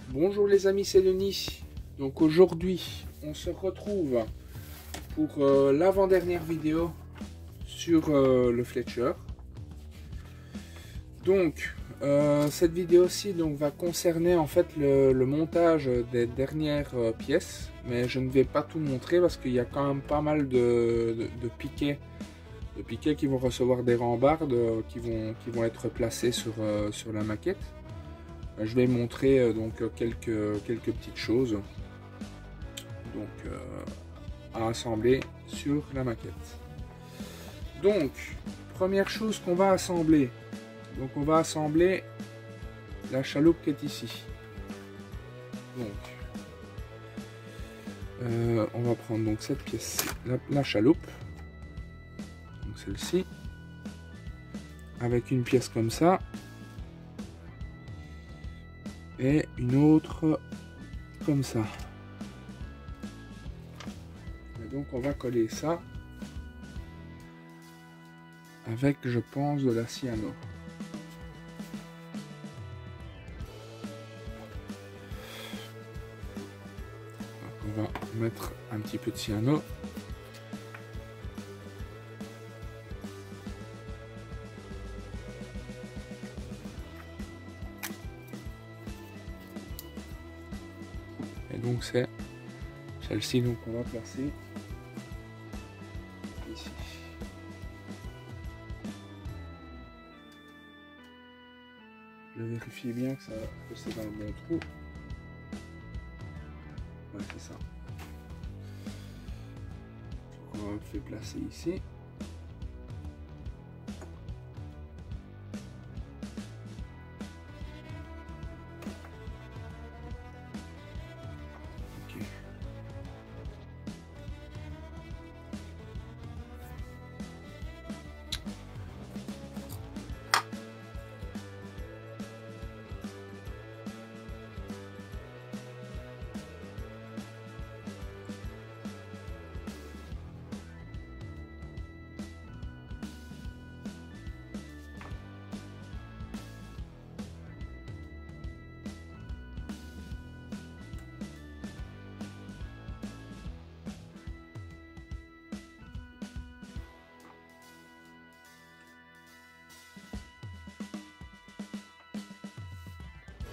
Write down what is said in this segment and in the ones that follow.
Bonjour les amis, c'est Denis. Donc aujourd'hui, on se retrouve pour l'avant-dernière vidéo sur le Fletcher. Donc cette vidéo-ci va concerner en fait le montage des dernières pièces, mais je ne vais pas tout montrer parce qu'il y a quand même pas mal de piquets qui vont recevoir des rambardes qui vont être placés sur la maquette. Je vais montrer quelques petites choses à assembler sur la maquette. Donc première chose qu'on va assembler, on va assembler la chaloupe qui est ici. Donc on va prendre donc cette pièce, la chaloupe, donc celle-ci, avec une pièce comme ça et une autre comme ça. Et donc on va coller ça avec, je pense, de la cyano. On va mettre un petit peu de cyano. Et donc c'est celle-ci qu'on va placer ici. Je vérifie bien que c'est dans le bon trou. Ouais, c'est ça. Donc on va le faire placer ici.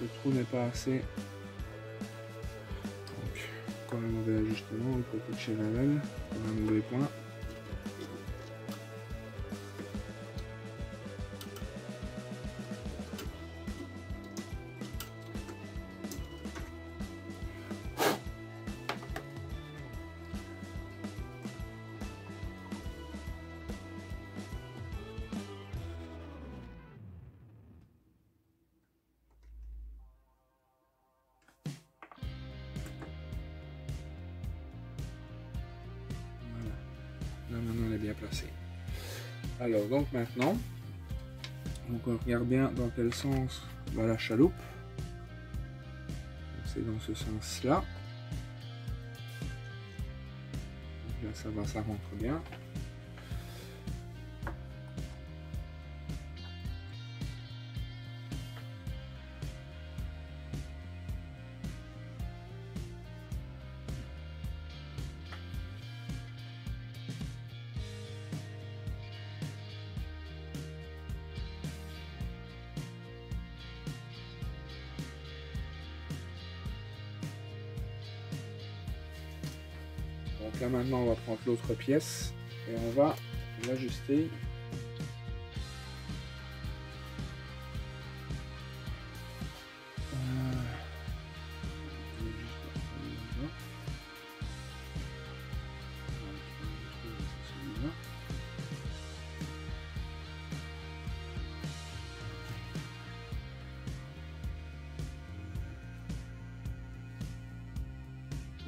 Le trou n'est pas assez. Donc, quand un mauvais ajustement, le côté de chez Laval, comme un mauvais point. Là maintenant elle est bien placée. Alors donc maintenant, on regarde bien dans quel sens va la chaloupe. C'est dans ce sens là. Là ça rentre bien. Donc là maintenant on va prendre l'autre pièce et on va l'ajuster.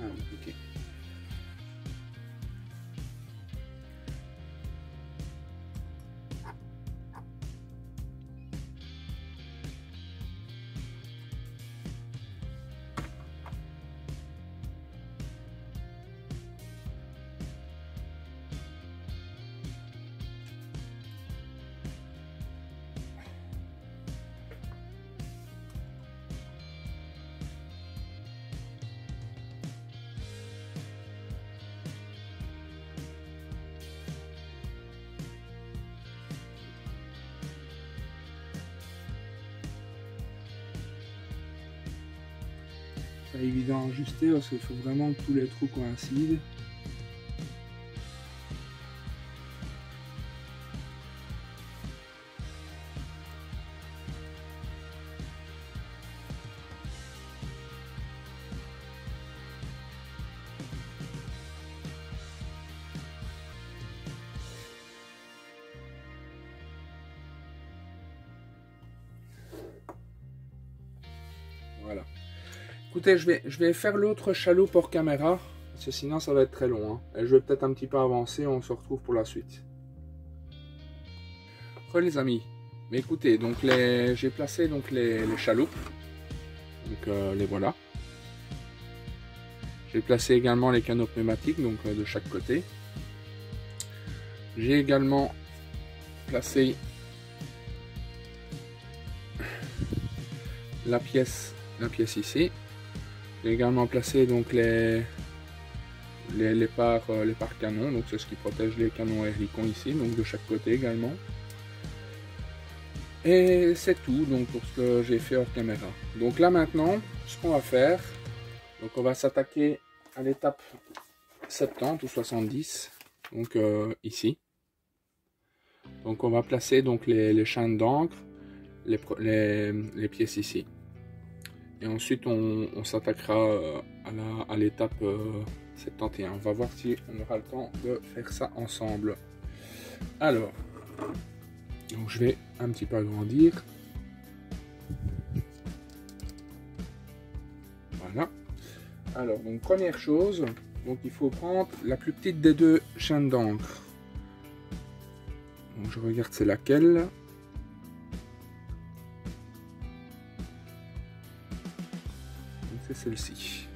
Ok. pas évident à ajuster parce qu'il faut vraiment que tous les trous coïncident. Voilà. Écoutez, je vais faire l'autre chaloupe hors caméra, parce que sinon ça va être très long. Hein. Et je vais peut-être un petit peu avancer, on se retrouve pour la suite. Les amis, mais écoutez, donc j'ai placé donc les chaloupes, donc les voilà. J'ai placé également les canaux pneumatiques, donc de chaque côté. J'ai également placé la pièce ici. J'ai également placé donc les pare canons, donc c'est ce qui protège les canons Oerlikon ici, donc de chaque côté également. Et c'est tout donc pour ce que j'ai fait hors caméra. Donc là maintenant, ce qu'on va faire, donc on va s'attaquer à l'étape 70 ou 70, donc ici. Donc on va placer donc les chaînes d'encre, les pièces ici. Et ensuite on s'attaquera à l'étape 71. On va voir si on aura le temps de faire ça ensemble. Alors, donc je vais un petit peu agrandir. Voilà. Alors, donc première chose, donc il faut prendre la plus petite des deux chaînes d'encre. Donc je regarde c'est laquelle. Donc c'est celle-ci.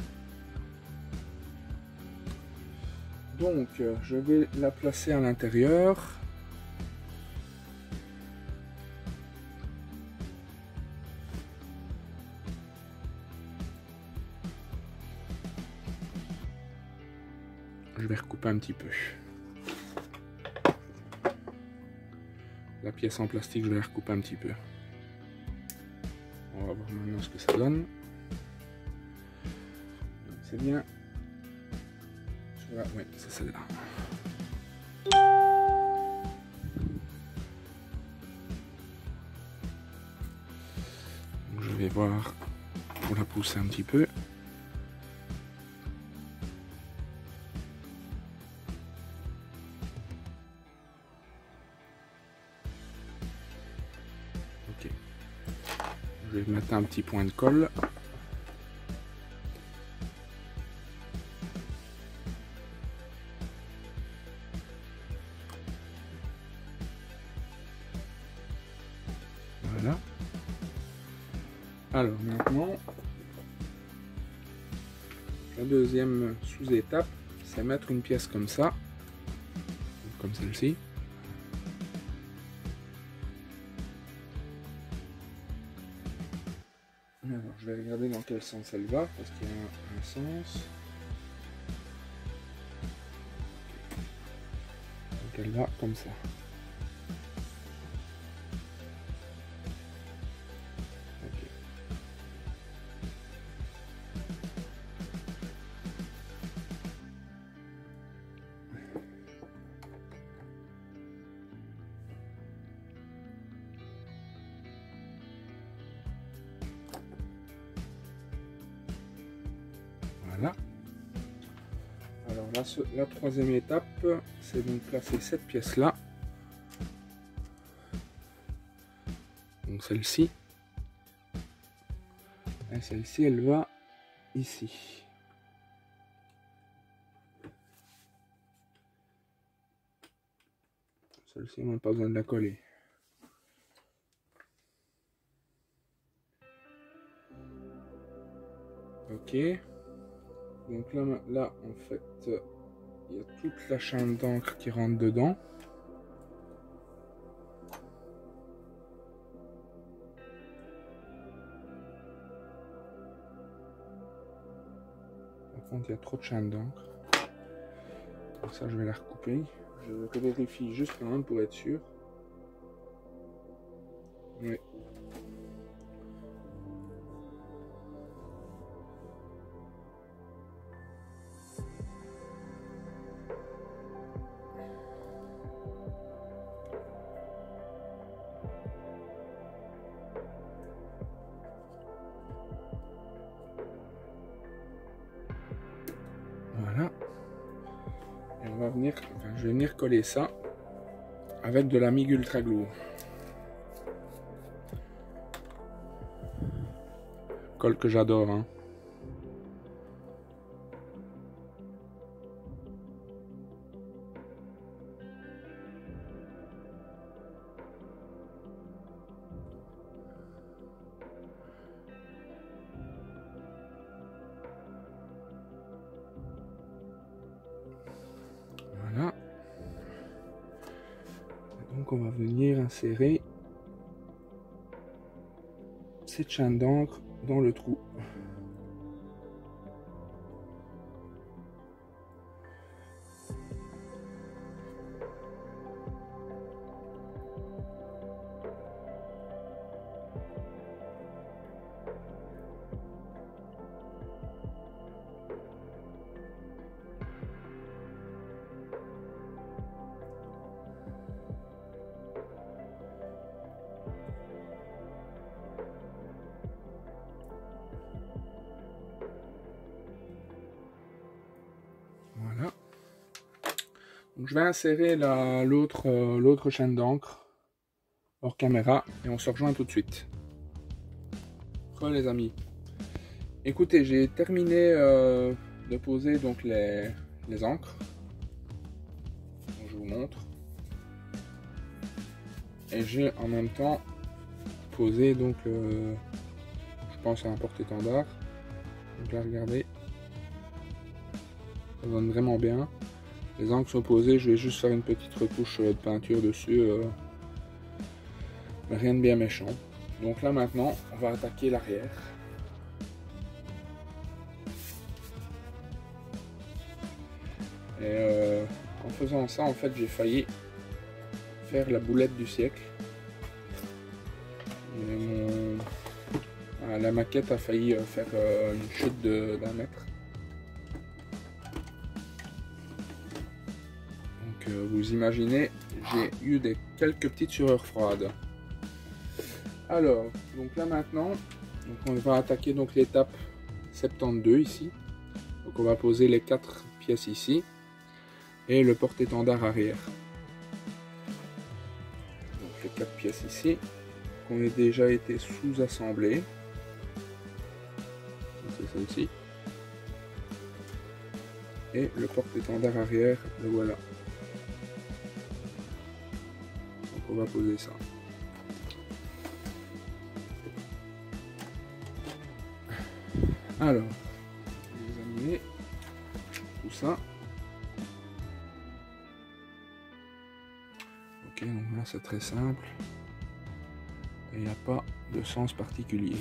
Donc je vais la placer à l'intérieur. Je vais recouper un petit peu. La pièce en plastique, je vais la recouper un petit peu. On va voir maintenant ce que ça donne. C'est bien. Oui, c'est celle-là. Je vais voir pour la pousser un petit peu. Ok. Je vais mettre un petit point de colle. Voilà. Alors maintenant, la deuxième sous-étape, c'est mettre une pièce comme ça, comme celle-ci. Alors, je vais regarder dans quel sens elle va, parce qu'il y a un sens. Donc elle va comme ça. Voilà. Alors là, la troisième étape, c'est donc placer cette pièce-là. Donc celle-ci. Et celle-ci, elle va ici. Celle-ci, on n'a pas besoin de la coller. Ok. Donc là, en fait, il y a toute la chaîne d'encre qui rentre dedans. Par contre, il y a trop de chaîne d'encre. Donc ça, je vais la recouper. Je vérifie juste quand même pour être sûr. Oui. je vais venir coller ça avec de la MIG Ultra Glue. Colle que j'adore, hein. Voilà. Et donc on va venir insérer cette chaîne d'encre dans le trou. Voilà. Donc je vais insérer l'autre chaîne d'encre hors caméra et on se rejoint tout de suite. Re les amis. Écoutez, j'ai terminé de poser donc les encres. Donc, je vous montre. Et j'ai en même temps posé donc je pense à un porte-étendard. Donc là regardez. Ça donne vraiment bien. Les encres sont posées, je vais juste faire une petite retouche de peinture dessus. Rien de bien méchant. Donc là maintenant, on va attaquer l'arrière. Et en faisant ça, en fait, j'ai failli faire la boulette du siècle. La maquette a failli faire une chute d'1 mètre. Donc vous imaginez, j'ai eu quelques petites sueurs froides. Alors, donc là maintenant, donc on va attaquer donc l'étape 72 ici. Donc on va poser les 4 pièces ici et le porte-étendard arrière. Donc les 4 pièces ici, qui ont déjà été sous-assemblées. C'est celle-ci. Et le porte-étendard arrière, le voilà. Donc on va poser ça. Alors, je vais examiner tout ça. Ok, donc là c'est très simple. Et il n'y a pas de sens particulier.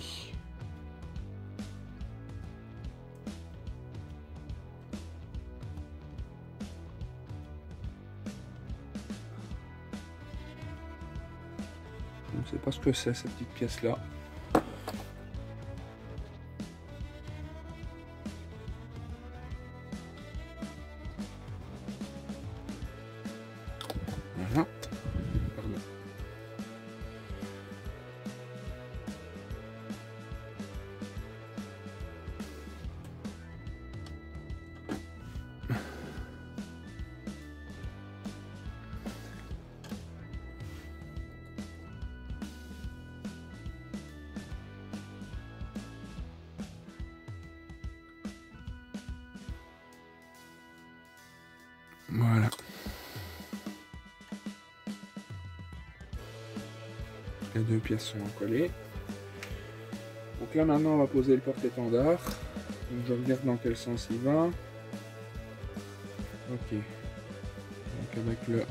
Je ne sais pas ce que c'est cette petite pièce là. Voilà. Pardon. Voilà. Les 2 pièces sont collées. Donc là maintenant on va poser le porte-étendard. Donc je regarde dans quel sens il va. Ok. Donc avec le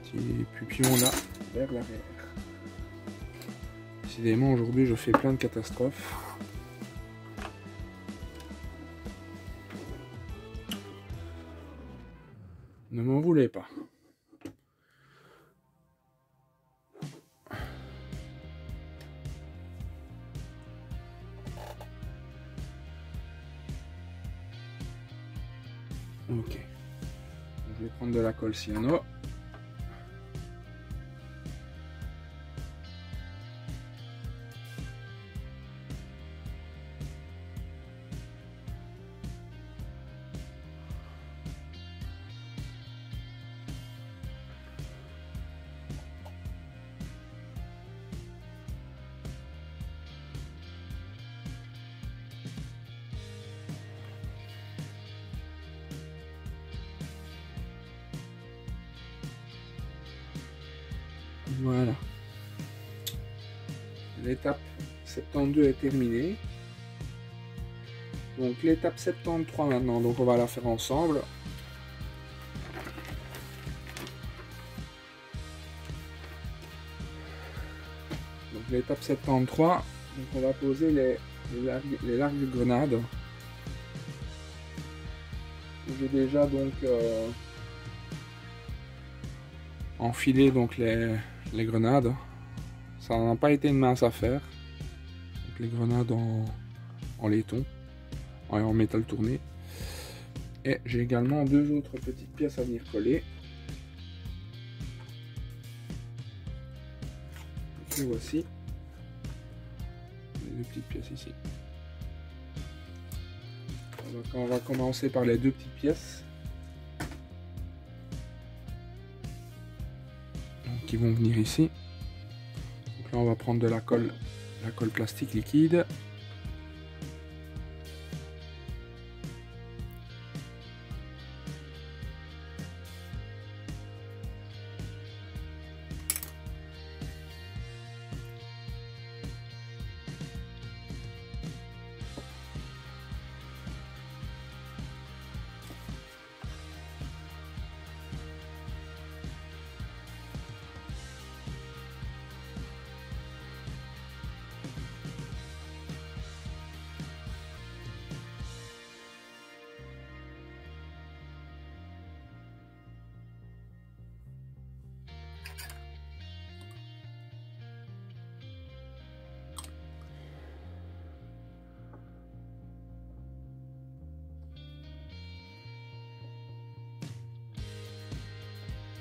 petit pupillon là vers l'arrière. Décidément aujourd'hui je fais plein de catastrophes. Ne m'en voulez pas. Ok. Je vais prendre de la colle cyano. Voilà. L'étape 72 est terminée. Donc l'étape 73 maintenant, donc on va la faire ensemble. Donc l'étape 73, donc on va poser les largues de grenade. J'ai déjà donc enfilé donc les grenades. Ça n'a pas été une mince affaire. Donc les grenades en laiton, en métal tourné. Et j'ai également deux autres petites pièces à venir coller. Donc les voici. Les deux petites pièces ici. On va commencer par les deux petites pièces. Donc, qui vont venir ici. Donc là on va prendre de la colle plastique liquide.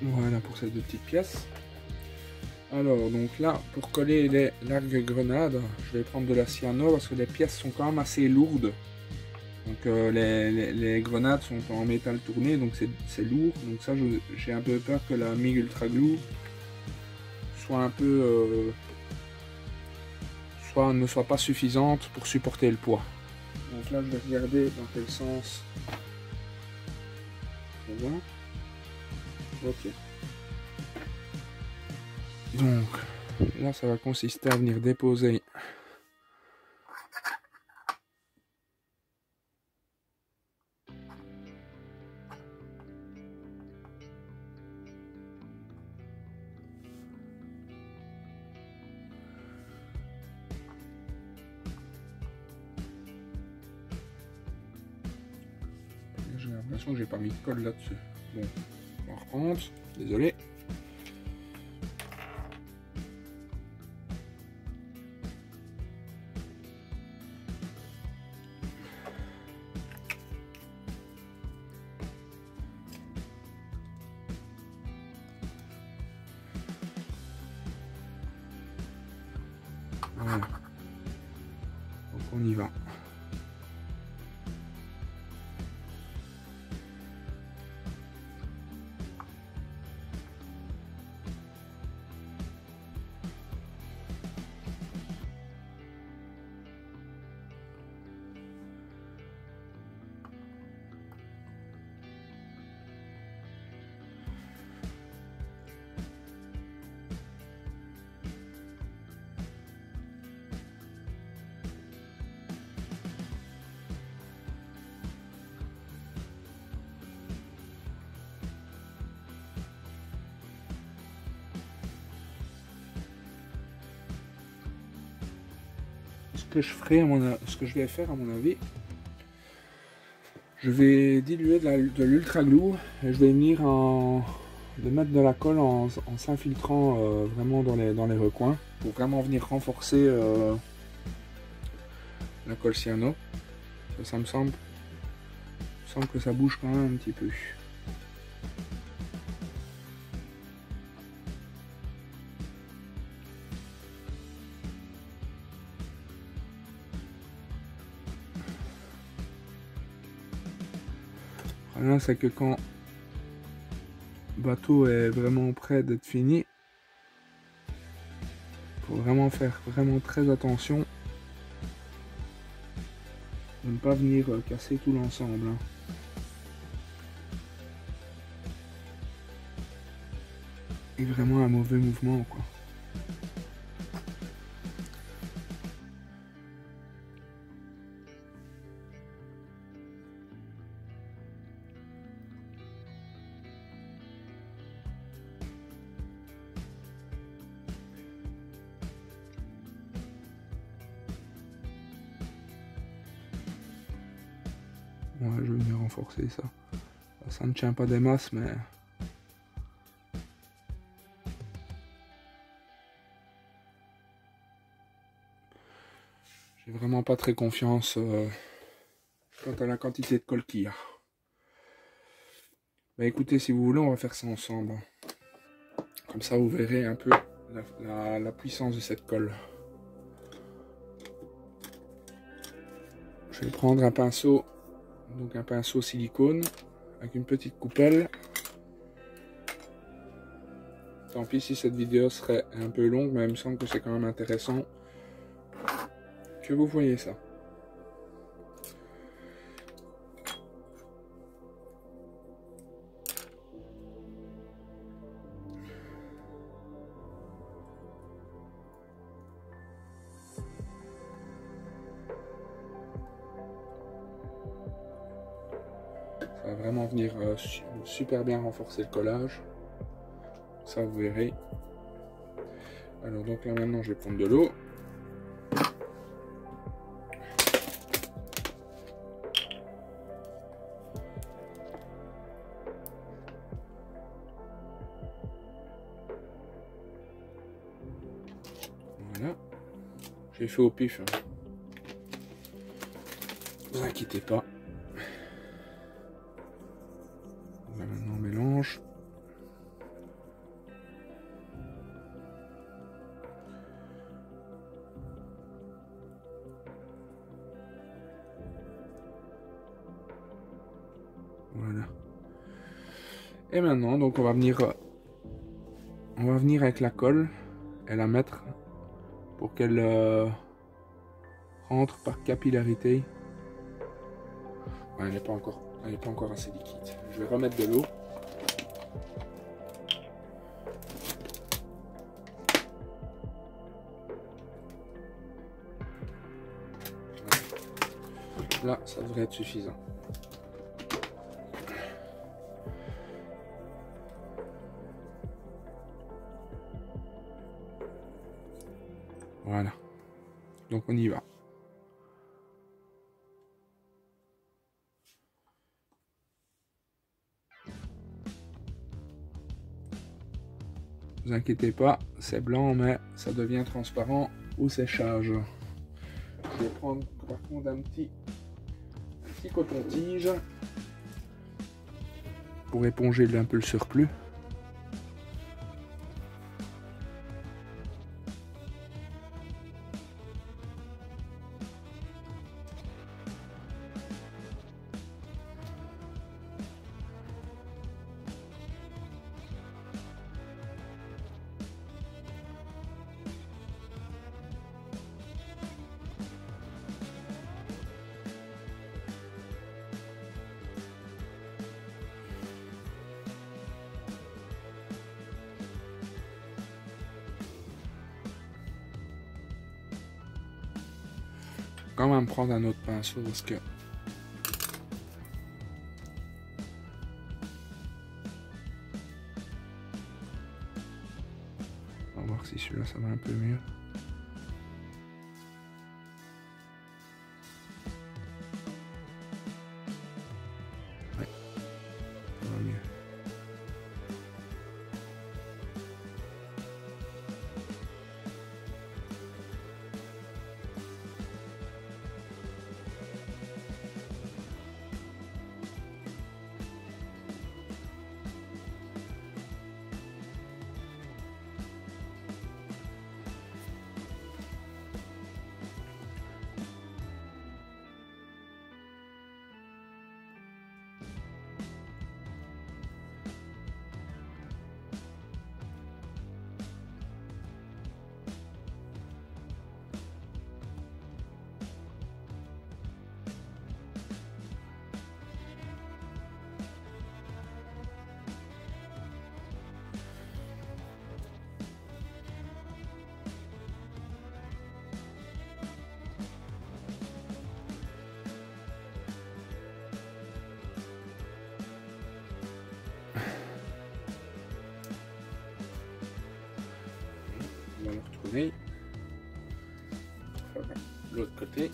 Voilà pour ces deux petites pièces. Alors donc là, pour coller les largues grenades, je vais prendre de la cyano parce que les pièces sont quand même assez lourdes. Donc les grenades sont en métal tourné, donc c'est lourd. Donc ça, j'ai un peu peur que la MIG Ultra Glue soit un peu, ne soit pas suffisante pour supporter le poids. Donc là, je vais regarder dans quel sens. C'est bon. Ok. Donc là, ça va consister à venir déposer j'ai l'impression que j'ai pas mis de colle là-dessus. Bon, on va reprendre. Désolé. Voilà. Donc on y va. Ce que je vais faire à mon avis, je vais diluer de l'ultra glue et je vais venir de mettre de la colle en s'infiltrant vraiment dans les recoins pour vraiment venir renforcer la colle cyano. Ça me semble que ça bouge quand même un petit peu. Là, c'est que quand le bateau est vraiment prêt d'être fini, il faut vraiment faire très attention de ne pas venir casser tout l'ensemble. est vraiment un mauvais mouvement, quoi. Ouais, je vais venir renforcer ça. Ça ne tient pas des masses, mais... j'ai vraiment pas très confiance quant à la quantité de colle qu'il y a. Bah écoutez, si vous voulez, on va faire ça ensemble. Comme ça, vous verrez un peu la puissance de cette colle. Je vais prendre un pinceau, donc un pinceau silicone, avec une petite coupelle. Tant pis si cette vidéo serait un peu longue, mais il me semble que c'est quand même intéressant que vous voyez ça. Ça va vraiment venir super bien renforcer le collage. Ça, vous verrez. Alors donc là maintenant, je vais prendre de l'eau. Voilà. J'ai fait au pif. Hein. Ne vous inquiétez pas. Là maintenant, on mélange. Voilà. Et maintenant, donc on va venir avec la colle et la mettre pour qu'elle rentre par capillarité. Ouais, elle n'est pas encore assez liquide. Je vais remettre de l'eau. Là, ça devrait être suffisant. Voilà. Donc on y va. Ne vous inquiétez pas, c'est blanc, mais ça devient transparent au séchage. Je vais prendre par contre un petit coton-tige pour éponger un peu le surplus. Quand même prendre un autre pinceau parce que on va voir si celui-là ça va un peu mieux. Ouais, ça va mieux. tourner. L'autre côté.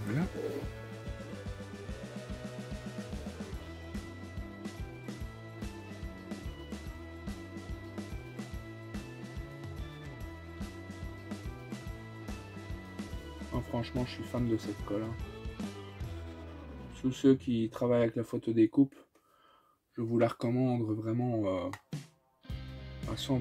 Voilà. Oh, franchement, je suis fan de cette colle. Tous ceux qui travaillent avec la photo découpe, je vous la recommande vraiment à 100%.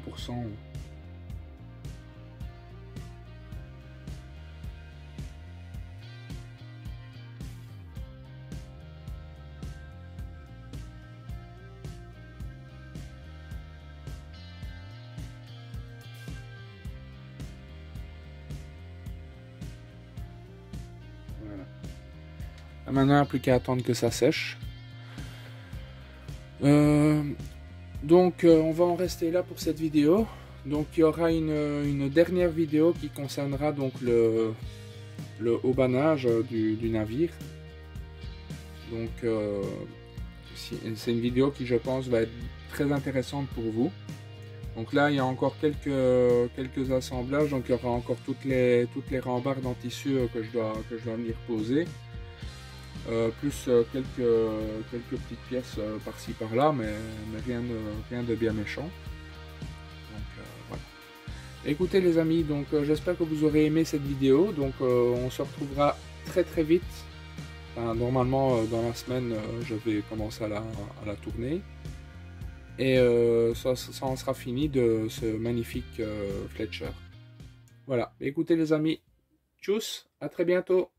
Voilà. Maintenant, il n'y a plus qu'à attendre que ça sèche. Donc, on va en rester là pour cette vidéo. Donc, il y aura une dernière vidéo qui concernera donc le haubanage du navire. Donc, c'est une vidéo qui, je pense, va être très intéressante pour vous. Donc là, il y a encore quelques assemblages. Donc, il y aura encore toutes les rambardes en tissu que je dois venir poser. Plus quelques petites pièces par-ci par-là, mais rien de bien méchant. Donc voilà. Écoutez les amis, donc j'espère que vous aurez aimé cette vidéo. Donc on se retrouvera très vite. Enfin, normalement dans la semaine je vais commencer à la tourner. Et ça en sera fini de ce magnifique Fletcher. Voilà, écoutez les amis, tchuss, à très bientôt.